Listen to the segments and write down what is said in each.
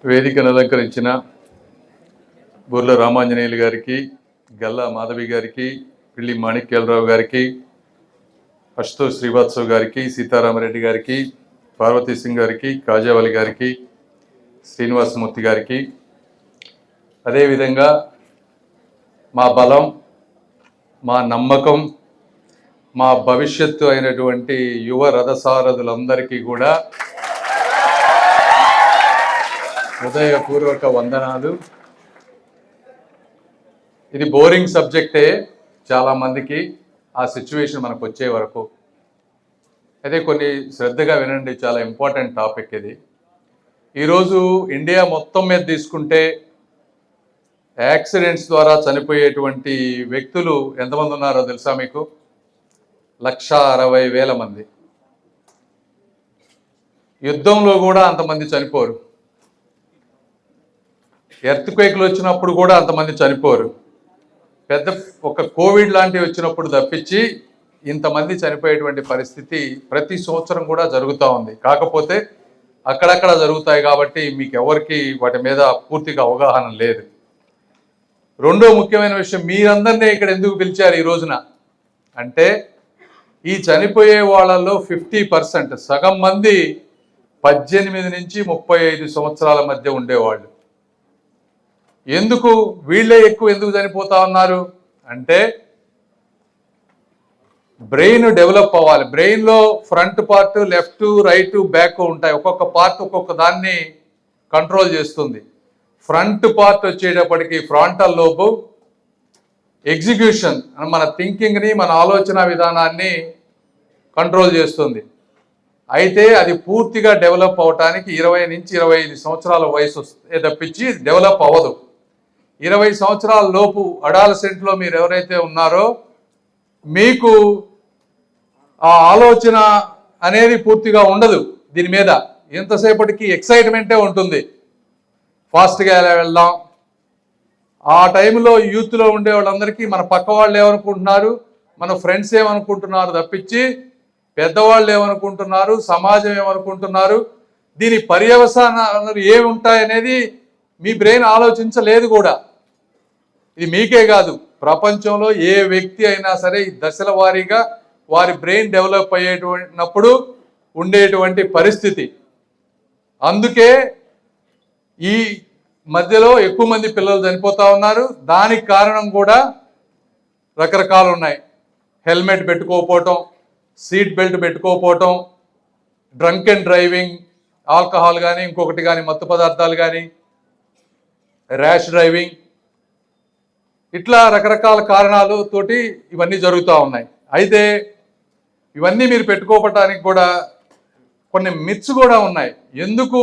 వేదికను అలంకరించిన బుర్ల రామాంజనేయులు గారికి, గల్లా మాధవి గారికి, పిల్లి మాణిక్యాలరావు గారికి, అశుతోష్ శ్రీవాత్సవ్ గారికి, సీతారామరెడ్డి గారికి, పార్వతీ సింగ్ గారికి, కాజావలి గారికి, శ్రీనివాసమూర్తి గారికి, అదేవిధంగా మా బలం, మా నమ్మకం, మా భవిష్యత్తు అయినటువంటి యువ రథసారథులందరికీ కూడా హృదయపూర్వక వందనాలు. ఇది బోరింగ్ సబ్జెక్టే చాలామందికి, ఆ సిచ్యువేషన్ మనకు వచ్చే వరకు. అయితే కొన్ని శ్రద్ధగా వినండి, చాలా ఇంపార్టెంట్ టాపిక్ ఇది. ఈరోజు ఇండియా మొత్తం మీద తీసుకుంటే యాక్సిడెంట్స్ ద్వారా చనిపోయేటువంటి వ్యక్తులు ఎంతమంది ఉన్నారో తెలుసా మీకు? 1,60,000 మంది. యుద్ధంలో కూడా అంతమంది చనిపోరు, ఎర్త్క్వేక్లు వచ్చినప్పుడు కూడా అంతమంది చనిపోరు, పెద్ద ఒక కోవిడ్ లాంటివి వచ్చినప్పుడు తప్పించి ఇంతమంది చనిపోయేటువంటి పరిస్థితి ప్రతి సంవత్సరం కూడా జరుగుతూ ఉంది. కాకపోతే అక్కడక్కడ జరుగుతాయి కాబట్టి మీకు ఎవరికి వాటి మీద పూర్తిగా అవగాహన లేదు. రెండో ముఖ్యమైన విషయం, మీరందరినీ ఇక్కడ ఎందుకు పిలిచారు ఈ రోజున అంటే, ఈ చనిపోయే వాళ్ళలో 50%, సగం మంది 18 నుంచి 35 సంవత్సరాల మధ్య ఉండేవాళ్ళు. ఎందుకు వీళ్ళే ఎక్కువ ఎందుకు చనిపోతా ఉన్నారు అంటే, బ్రెయిన్ డెవలప్ అవ్వాలి. బ్రెయిన్లో front part, left, right, back ఉంటాయి. ఒక్కొక్క పార్ట్ ఒక్కొక్క దాన్ని కంట్రోల్ చేస్తుంది. ఫ్రంట్ పార్ట్ వచ్చేటప్పటికి ఫ్రాంటల్ లోబ్ ఎగ్జిక్యూషన్, మన థింకింగ్ని, మన ఆలోచన విధానాన్ని కంట్రోల్ చేస్తుంది. అయితే అది పూర్తిగా డెవలప్ అవటానికి 20 నుంచి 25 సంవత్సరాల వయసు వస్తే తప్పించి డెవలప్ అవ్వదు. 20 సంవత్సరాల లోపు అడాలసెంట్లో మీరు ఎవరైతే ఉన్నారో మీకు ఆ ఆలోచన అనేది పూర్తిగా ఉండదు. దీని మీద ఎంతసేపటికి ఎక్సైట్మెంటే ఉంటుంది, ఫాస్ట్గా వెళ్దాం. ఆ టైంలో యూత్లో ఉండే వాళ్ళందరికీ మన పక్క వాళ్ళు ఏమనుకుంటున్నారు, మన ఫ్రెండ్స్ ఏమనుకుంటున్నారు తప్పించి పెద్దవాళ్ళు ఏమనుకుంటున్నారు, సమాజం ఏమనుకుంటున్నారు, దీని పర్యవసానాలు ఏమి ఉంటాయనేది మీ బ్రెయిన్ ఆలోచించలేదు కూడా. ఇది మీకే కాదు, ప్రపంచంలో ఏ వ్యక్తి అయినా సరే ఈ దశల వారీగా వారి బ్రెయిన్ డెవలప్ అయ్యేటప్పుడు ఉండేటువంటి పరిస్థితి. అందుకే ఈ మధ్యలో ఎక్కువ మంది పిల్లలు చనిపోతూ ఉన్నారు. దానికి కారణం కూడా రకరకాలు ఉన్నాయి. హెల్మెట్ పెట్టుకోకపోవటం, సీట్ బెల్ట్ పెట్టుకోకపోవటం, డ్రంక్ అండ్ డ్రైవింగ్, ఆల్కహాల్ కానీ ఇంకొకటి కానీ మత్తు పదార్థాలు కానీ, ర్యాష్ డ్రైవింగ్, ఇట్లా రకరకాల కారణాలతోటి ఇవన్నీ జరుగుతూ ఉన్నాయి. అయితే ఇవన్నీ మీరు పెట్టుకోవటానికి కూడా కొన్ని మిత్స్ కూడా ఉన్నాయి. ఎందుకు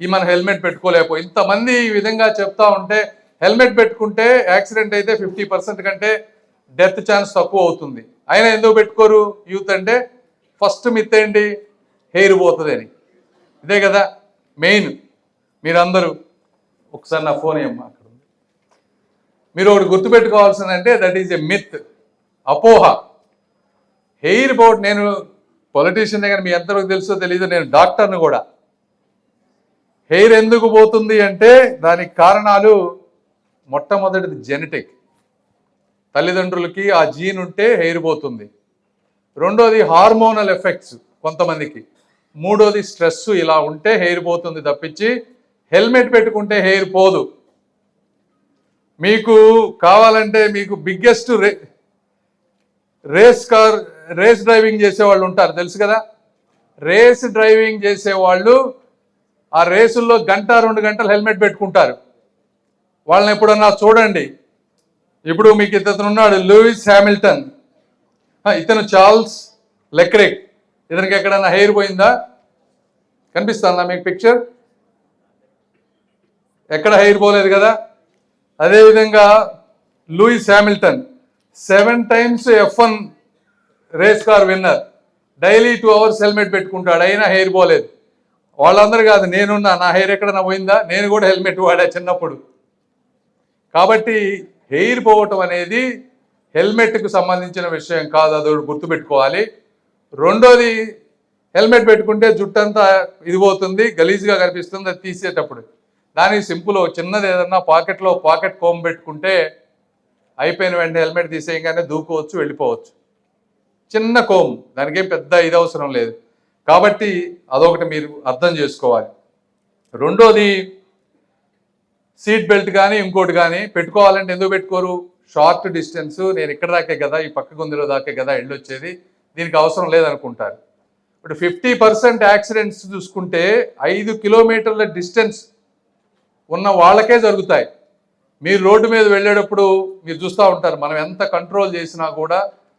ఈ మన హెల్మెట్ పెట్టుకోలేకపో ఇంతమంది ఈ విధంగా చెప్తా ఉంటే, హెల్మెట్ పెట్టుకుంటే యాక్సిడెంట్ అయితే 50% కంటే డెత్ ఛాన్స్ తక్కువ అవుతుంది. అయినా ఎందుకు పెట్టుకోరు యూత్ అంటే, ఫస్ట్ మిత్ ఏంటి, హెయిర్ పోతుంది అని. ఇదే కదా మెయిన్. మీరందరూ ఒకసారి నా ఫోన్ ఏమ్మా అక్కడ ఉంది. మీరు ఒకటి గుర్తుపెట్టుకోవాల్సిందంటే, దట్ ఈజ్ ఎ మిత్, అపోహ. హెయిర్ పోట్, నేను పొలిటీషియన్ కానీ మీ ఎంతవరకు తెలుసో తెలియదు, నేను డాక్టర్ని కూడా. హెయిర్ ఎందుకు పోతుంది అంటే దానికి కారణాలు, మొట్టమొదటిది జెనెటిక్, తల్లిదండ్రులకి ఆ జీన్ ఉంటే హెయిర్ పోతుంది. రెండోది హార్మోనల్ ఎఫెక్ట్స్ కొంతమందికి. మూడోది స్ట్రెస్. ఇలా ఉంటే హెయిర్ పోతుంది తప్పించి హెల్మెట్ పెట్టుకుంటే హెయిర్ పోదు. మీకు కావాలంటే మీకు బిగ్గెస్ట్ రేస్ డ్రైవింగ్ చేసేవాళ్ళు ఉంటారు, తెలుసు కదా. రేస్ డ్రైవింగ్ చేసేవాళ్ళు ఆ రేసుల్లో 1-2 గంటలు హెల్మెట్ పెట్టుకుంటారు. వాళ్ళని ఎప్పుడన్నా చూడండి. ఇప్పుడు మీకు ఇతను ఉన్నాడు, లూయిస్ హ్యామిల్టన్, ఇతను చార్ల్స్ లెక్రెక్. ఇతనికి ఎక్కడన్నా హెయిర్ పోయిందా? కనిపిస్తుందా మీకు పిక్చర్? ఎక్కడ హెయిర్ పోలేదు కదా. అదేవిధంగా Lewis Hamilton 7 times F1 race car winner, daily 2 hours helmet పెట్టుకుంటాడు, అయినా హెయిర్ పోలేదు. వాళ్ళందరూ కాదు, నేనున్నా, నా హెయిర్ ఎక్కడన్నా పోయిందా? నేను కూడా హెల్మెట్ వాడా చిన్నప్పుడు. కాబట్టి హెయిర్ పోవటం అనేది హెల్మెట్కు సంబంధించిన విషయం కాదు, అది గుర్తుపెట్టుకోవాలి. రెండోది, హెల్మెట్ పెట్టుకుంటే జుట్టంతా ఇది పోతుంది, గలీజ్గా కనిపిస్తుంది అది తీసేటప్పుడు. కానీ సింపుల్ చిన్నది ఏదన్నా పాకెట్లో పాకెట్ కోమ్ పెట్టుకుంటే అయిపోయిన వెంటనే హెల్మెట్ తీసేయగానే దూకోవచ్చు, వెళ్ళిపోవచ్చు. చిన్న కోమ్, దానికేం పెద్ద ఇది అవసరం లేదు. కాబట్టి అదొకటి మీరు అర్థం చేసుకోవాలి. రెండోది, సీట్ బెల్ట్ కానీ ఇంకోటి కానీ పెట్టుకోవాలంటే ఎందుకు పెట్టుకోరు? షార్ట్ డిస్టెన్స్, నేను ఇక్కడ దాకే కదా, ఈ పక్క గుందిలో దాకే కదా వెళ్ళొచ్చేది, దీనికి అవసరం లేదనుకుంటారు. ఇప్పుడు 50% యాక్సిడెంట్స్ చూసుకుంటే 5 కిలోమీటర్ల డిస్టెన్స్ ఉన్న వాళ్ళకే జరుగుతాయి. మీరు రోడ్డు మీద వెళ్ళేటప్పుడు మీరు చూస్తూ ఉంటారు, మనం ఎంత కంట్రోల్ చేసినా కూడా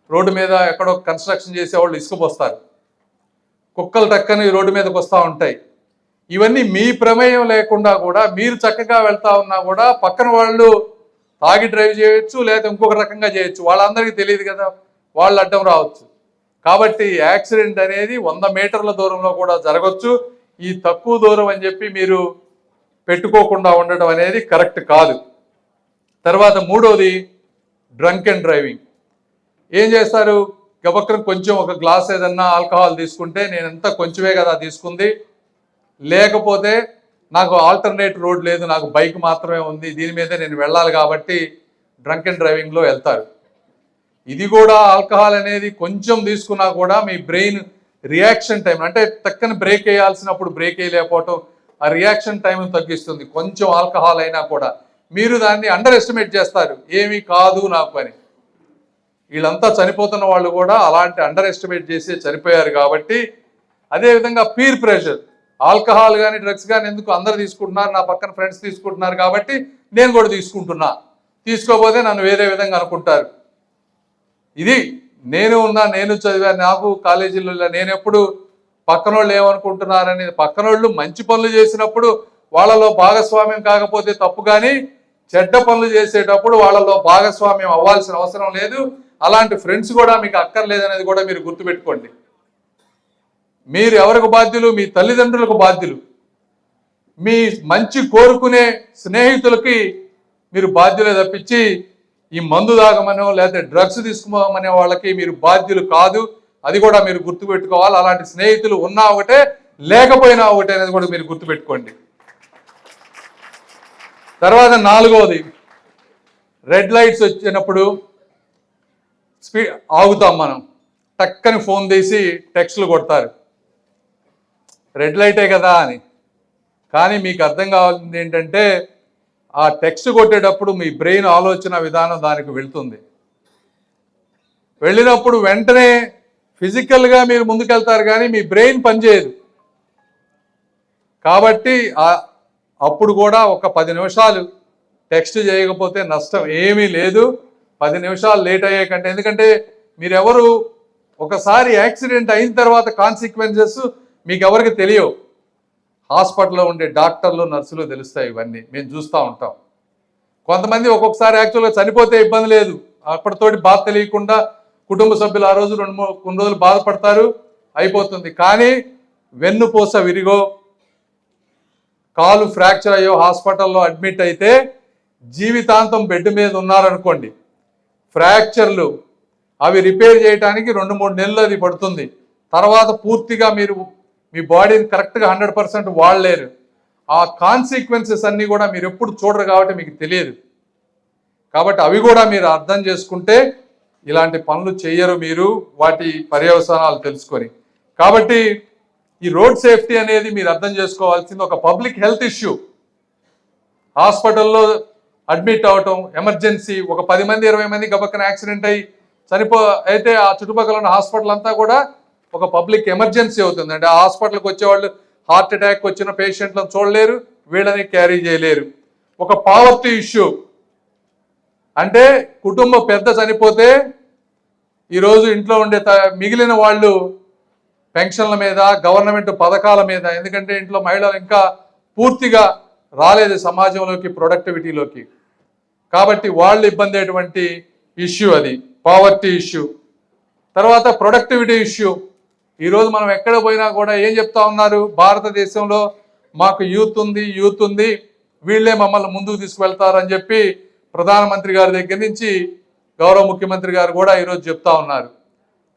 రోడ్డు మీద ఎక్కడో కన్స్ట్రక్షన్ చేసేవాళ్ళు ఇసుకుపోస్తారు, కుక్కలు టక్కని రోడ్డు మీదకి వస్తూ ఉంటాయి. ఇవన్నీ మీ ప్రమేయం లేకుండా కూడా మీరు చక్కగా వెళ్తా ఉన్నా కూడా పక్కన వాళ్ళు తాగి డ్రైవ్ చేయొచ్చు, లేదా ఇంకొక రకంగా చేయొచ్చు, వాళ్ళందరికీ తెలియదు కదా, వాళ్ళు అడ్డం రావచ్చు. కాబట్టి యాక్సిడెంట్ అనేది 100 మీటర్ల దూరంలో కూడా జరగచ్చు. ఈ తక్కువ దూరం అని చెప్పి మీరు పెట్టుకోకుండా ఉండడం అనేది కరెక్ట్ కాదు. తర్వాత మూడోది, డ్రంక్ అండ్ డ్రైవింగ్. ఏం చేస్తారు? గబక్కన కొంచెం ఒక గ్లాస్ ఏదన్నా ఆల్కహాల్ తీసుకుంటే, నేను ఎంత కొంచెమే కదా తీసుకుంది, లేకపోతే నాకు ఆల్టర్నేట్ రోడ్ లేదు, నాకు బైక్ మాత్రమే ఉంది, దీని మీదే నేను వెళ్ళాలి కాబట్టి డ్రంక్ అండ్ డ్రైవింగ్లో వెళ్తారు. ఇది కూడా ఆల్కహాల్ అనేది కొంచెం తీసుకున్నా కూడా మీ బ్రెయిన్ రియాక్షన్ టైం, అంటే టక్కన బ్రేక్ వేయాల్సినప్పుడు బ్రేక్ వేయలేకపోవటం, ఆ రియాక్షన్ టైం తగ్గిస్తుంది. కొంచెం ఆల్కహాల్ అయినా కూడా మీరు దాన్ని అండర్ ఎస్టిమేట్ చేస్తారు, ఏమీ కాదు నాకు అని. వీళ్ళంతా చనిపోతున్న వాళ్ళు కూడా అలాంటి అండర్ ఎస్టిమేట్ చేసి చనిపోయారు. కాబట్టి అదేవిధంగా పీర్ ప్రెషర్, ఆల్కహాల్ కానీ డ్రగ్స్ కానీ ఎందుకు అందరు తీసుకుంటున్నారు, నా పక్కన ఫ్రెండ్స్ తీసుకుంటున్నారు కాబట్టి నేను కూడా తీసుకుంటున్నా, తీసుకోకపోతే నన్ను వేరే విధంగా అనుకుంటారు. ఇది నేను ఉన్నా, నేను చదివాను, నాకు కాలేజీలో నేను ఎప్పుడు పక్కన వాళ్ళు ఏమనుకుంటున్నారని, పక్కన వాళ్ళు మంచి పనులు చేసినప్పుడు వాళ్ళలో భాగస్వామ్యం కాకపోతే తప్పు, కానీ చెడ్డ పనులు చేసేటప్పుడు వాళ్ళలో భాగస్వామ్యం అవ్వాల్సిన అవసరం లేదు. అలాంటి ఫ్రెండ్స్ కూడా మీకు అక్కర్లేదనేది కూడా మీరు గుర్తుపెట్టుకోండి. మీరు ఎవరికి బాధ్యులు? మీ తల్లిదండ్రులకు బాధ్యులు. మీ మంచి కోరుకునే స్నేహితులకి మీరు బాధ్యులే తప్పించి ఈ మందు తాగమనో లేకపోతే డ్రగ్స్ తీసుకోమనే వాళ్ళకి మీరు బాధ్యులు కాదు. అది కూడా మీరు గుర్తుపెట్టుకోవాలి. అలాంటి స్నేహితులు ఉన్నా ఒకటే, లేకపోయినా ఒకటే అనేది కూడా మీరు గుర్తుపెట్టుకోండి. తర్వాత నాలుగవది, రెడ్ లైట్స్ వచ్చినప్పుడు ఆగుతాం మనం, టక్కని ఫోన్ తీసి టెక్స్ట్లు కొడతారు, రెడ్ లైటే కదా అని. కానీ మీకు అర్థం కావాల్సింది ఏంటంటే, ఆ టెక్స్ట్ కొట్టేటప్పుడు మీ బ్రెయిన్ ఆలోచన విధానం దానికి వెళ్తుంది. వెళ్ళినప్పుడు వెంటనే ఫిజికల్గా మీరు ముందుకెళ్తారు, కానీ మీ బ్రెయిన్ పనిచేయదు. కాబట్టి అప్పుడు కూడా ఒక 10 నిమిషాలు టెక్స్ట్ చేయకపోతే నష్టం ఏమీ లేదు. 10 నిమిషాలు లేట్ అయ్యే కంటే, ఎందుకంటే మీరెవరు ఒకసారి యాక్సిడెంట్ అయిన తర్వాత కాన్సిక్వెన్సెస్ మీకు ఎవరికి తెలియవు. హాస్పిటల్లో ఉండే డాక్టర్లు, నర్సులు తెలుస్తాయి. ఇవన్నీ మేము చూస్తూ ఉంటాం. కొంతమంది ఒక్కొక్కసారి యాక్చువల్గా చనిపోతే ఇబ్బంది లేదు, అప్పటితోటి బాధ తెలియకుండా కుటుంబ సభ్యులు ఆ రోజు కొన్ని రోజులు బాధపడతారు, అయిపోతుంది. కానీ వెన్నుపూస విరిగో, కాలు ఫ్రాక్చర్ అయ్యో హాస్పిటల్లో అడ్మిట్ అయితే జీవితాంతం బెడ్ మీద ఉన్నారనుకోండి, ఫ్రాక్చర్లు అవి రిపేర్ చేయడానికి 2-3 నెలలు అది పడుతుంది. తర్వాత పూర్తిగా మీరు మీ బాడీని కరెక్ట్గా 100% వాడలేరు. ఆ కాన్సిక్వెన్సెస్ అన్నీ కూడా మీరు ఎప్పుడు చూడరు కాబట్టి మీకు తెలియదు. కాబట్టి అవి కూడా మీరు అర్థం చేసుకుంటే ఇలాంటి పనులు చేయరు మీరు, వాటి పర్యవసానాలు తెలుసుకొని. కాబట్టి ఈ రోడ్ సేఫ్టీ అనేది మీరు అర్థం చేసుకోవాల్సింది ఒక పబ్లిక్ హెల్త్ ఇష్యూ. హాస్పిటల్లో అడ్మిట్ అవటం, ఎమర్జెన్సీ, ఒక 10 మంది 20 మంది గబక్కన యాక్సిడెంట్ అయ్యి అయితే ఆ చుట్టుపక్కల ఉన్న హాస్పిటల్ అంతా కూడా ఒక పబ్లిక్ ఎమర్జెన్సీ అవుతుంది. అంటే ఆ హాస్పిటల్కి వచ్చేవాళ్ళు హార్ట్ అటాక్ వచ్చిన పేషెంట్లను చూడలేరు, వీళ్ళని క్యారీ చేయలేరు. ఒక పావర్టీ ఇష్యూ, అంటే కుటుంబ పెద్ద చనిపోతే ఈరోజు ఇంట్లో ఉండే మిగిలిన వాళ్ళు పెన్షన్ల మీద, గవర్నమెంట్ పథకాల మీద, ఎందుకంటే ఇంట్లో మహిళలు ఇంకా పూర్తిగా రాలేదు సమాజంలోకి, ప్రొడక్టివిటీలోకి, కాబట్టి వాళ్ళు ఇబ్బంది అయ్యేటువంటి ఇష్యూ అది పావర్టీ ఇష్యూ. తర్వాత ప్రొడక్టివిటీ ఇష్యూ. ఈరోజు మనం ఎక్కడ పోయినా కూడా ఏం చెప్తా ఉన్నారు, భారతదేశంలో మాకు యూత్ ఉంది, వీళ్ళే మమ్మల్ని ముందుకు తీసుకువెళ్తారని చెప్పి ప్రధానమంత్రి గారి దగ్గర నుంచి గౌరవ ముఖ్యమంత్రి గారు కూడా ఈరోజు చెప్తా ఉన్నారు.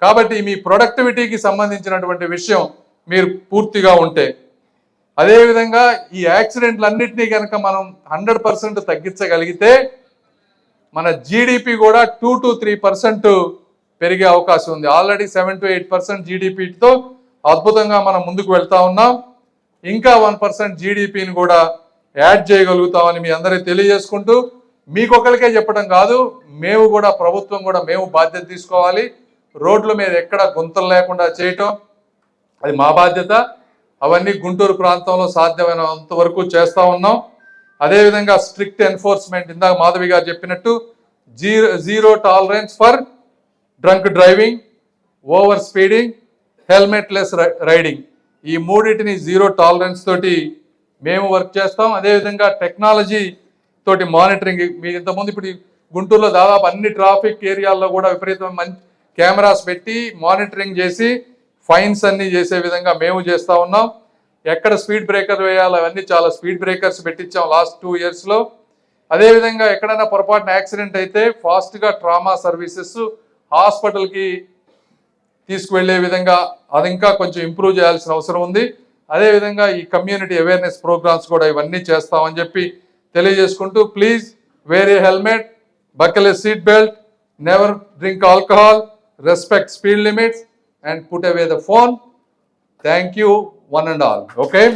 కాబట్టి మీ ప్రొడక్టివిటీకి సంబంధించినటువంటి విషయం మీరు పూర్తిగా ఉంటే, అదేవిధంగా ఈ యాక్సిడెంట్లన్నింటినీ కనుక మనం 100% తగ్గించగలిగితే మన జీడిపి కూడా 2 to 3% పెరిగే అవకాశం ఉంది. ఆల్రెడీ 7 to 8% జీడిపితో అద్భుతంగా మనం ముందుకు వెళ్తా ఉన్నాం. ఇంకా 1% జీడిపిని కూడా యాడ్ చేయగలుగుతామని మీ అందరికీ తెలియజేసుకుంటూ, మీకొకరికే చెప్పడం కాదు, మేము కూడా ప్రభుత్వం కూడా మేము బాధ్యత తీసుకోవాలి. రోడ్ల మీద ఎక్కడ గుంతలు లేకుండా చేయటం అది మా బాధ్యత. అవన్నీ గుంటూరు ప్రాంతంలో సాధ్యమైనంత వరకు చేస్తూ ఉన్నాం. అదేవిధంగా స్ట్రిక్ట్ ఎన్ఫోర్స్మెంట్, ఇందాక మాధవి గారు చెప్పినట్టు zero tolerance for drunk driving, over speeding, helmet less riding, ఈ మూడింటిని జీరో టాలరెన్స్ తోటి మేము వర్క్ చేస్తాం. అదేవిధంగా టెక్నాలజీ తోటి మానిటరింగ్, మీకు ఇంతకుముందు ఇప్పుడు గుంటూరులో దాదాపు అన్ని ట్రాఫిక్ ఏరియాల్లో కూడా విపరీతమైన మంచి కెమెరాస్ పెట్టి మానిటరింగ్ చేసి ఫైన్స్ అన్నీ చేసే విధంగా మేము చేస్తూ ఉన్నాం. ఎక్కడ స్పీడ్ బ్రేకర్ వేయాలో అవన్నీ చాలా స్పీడ్ బ్రేకర్స్ పెట్టించాం లాస్ట్ 2 yearsలో. అదేవిధంగా ఎక్కడైనా పొరపాటున యాక్సిడెంట్ అయితే ఫాస్ట్గా ట్రామా సర్వీసెస్ హాస్పిటల్కి తీసుకువెళ్ళే విధంగా అది ఇంకా కొంచెం ఇంప్రూవ్ చేయాల్సిన అవసరం ఉంది. అదేవిధంగా ఈ కమ్యూనిటీ అవేర్నెస్ ప్రోగ్రామ్స్ కూడా ఇవన్నీ చేస్తామని చెప్పి తెలియజేసుకుంటూ, please wear a helmet, buckle a seat belt, never drink alcohol, respect speed limits and put away the phone. Thank you one and all. Okay.